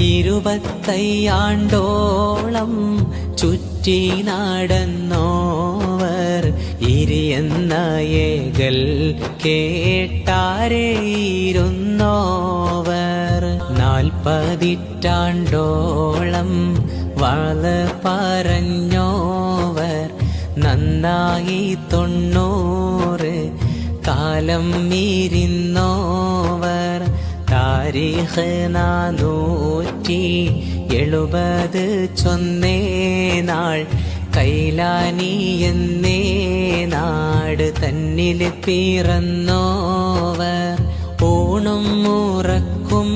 25 ചുറ്റി നടന്നോവർ ഇരിയെന്ന ഏകൽ കേട്ടാരേയിരുന്നോവർ 40 വള പറഞ്ഞോവർ നന്നായി 90 കാലം മീരിന്നോവർ താരീഖ് 470 ചൊന്നേ നാൾ കൈലാനി എന്നേ നാട് തന്നിൽ പിറന്നോവർ ഊണും ഉറക്കും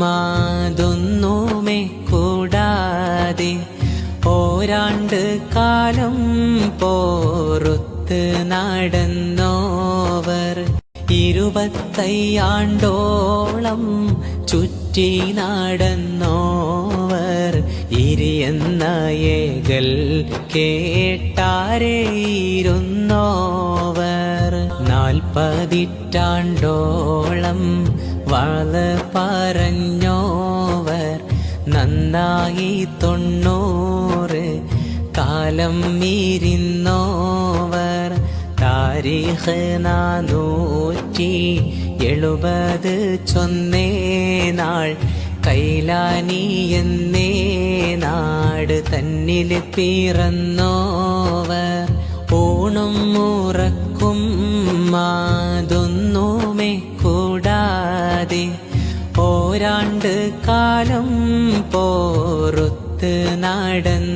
മാതൊന്നുമേ കൂടാതെ ഓരാണ്ട് കാലം പോറുത്ത് നടന്നോവർ 25 ചുറ്റി നടന്നോവർ ഇരിയെന്ന ഏകൽ കേട്ടാരേയിരുന്നോവർ 40 വള പറഞ്ഞോവർ നന്നായി 90 കാലം മീരിന്നോവർ താരീഖ് 470 ചൊന്നേ നാൾ കൈലാനി എന്നേ നാട് തന്നിൽ പിറന്നോവർ ഊണും ഉറക്കും മാതൊന്നുമേ കൂടാതെ ഓരാണ്ട് കാലം പോറുത്ത് നടന്നോവർ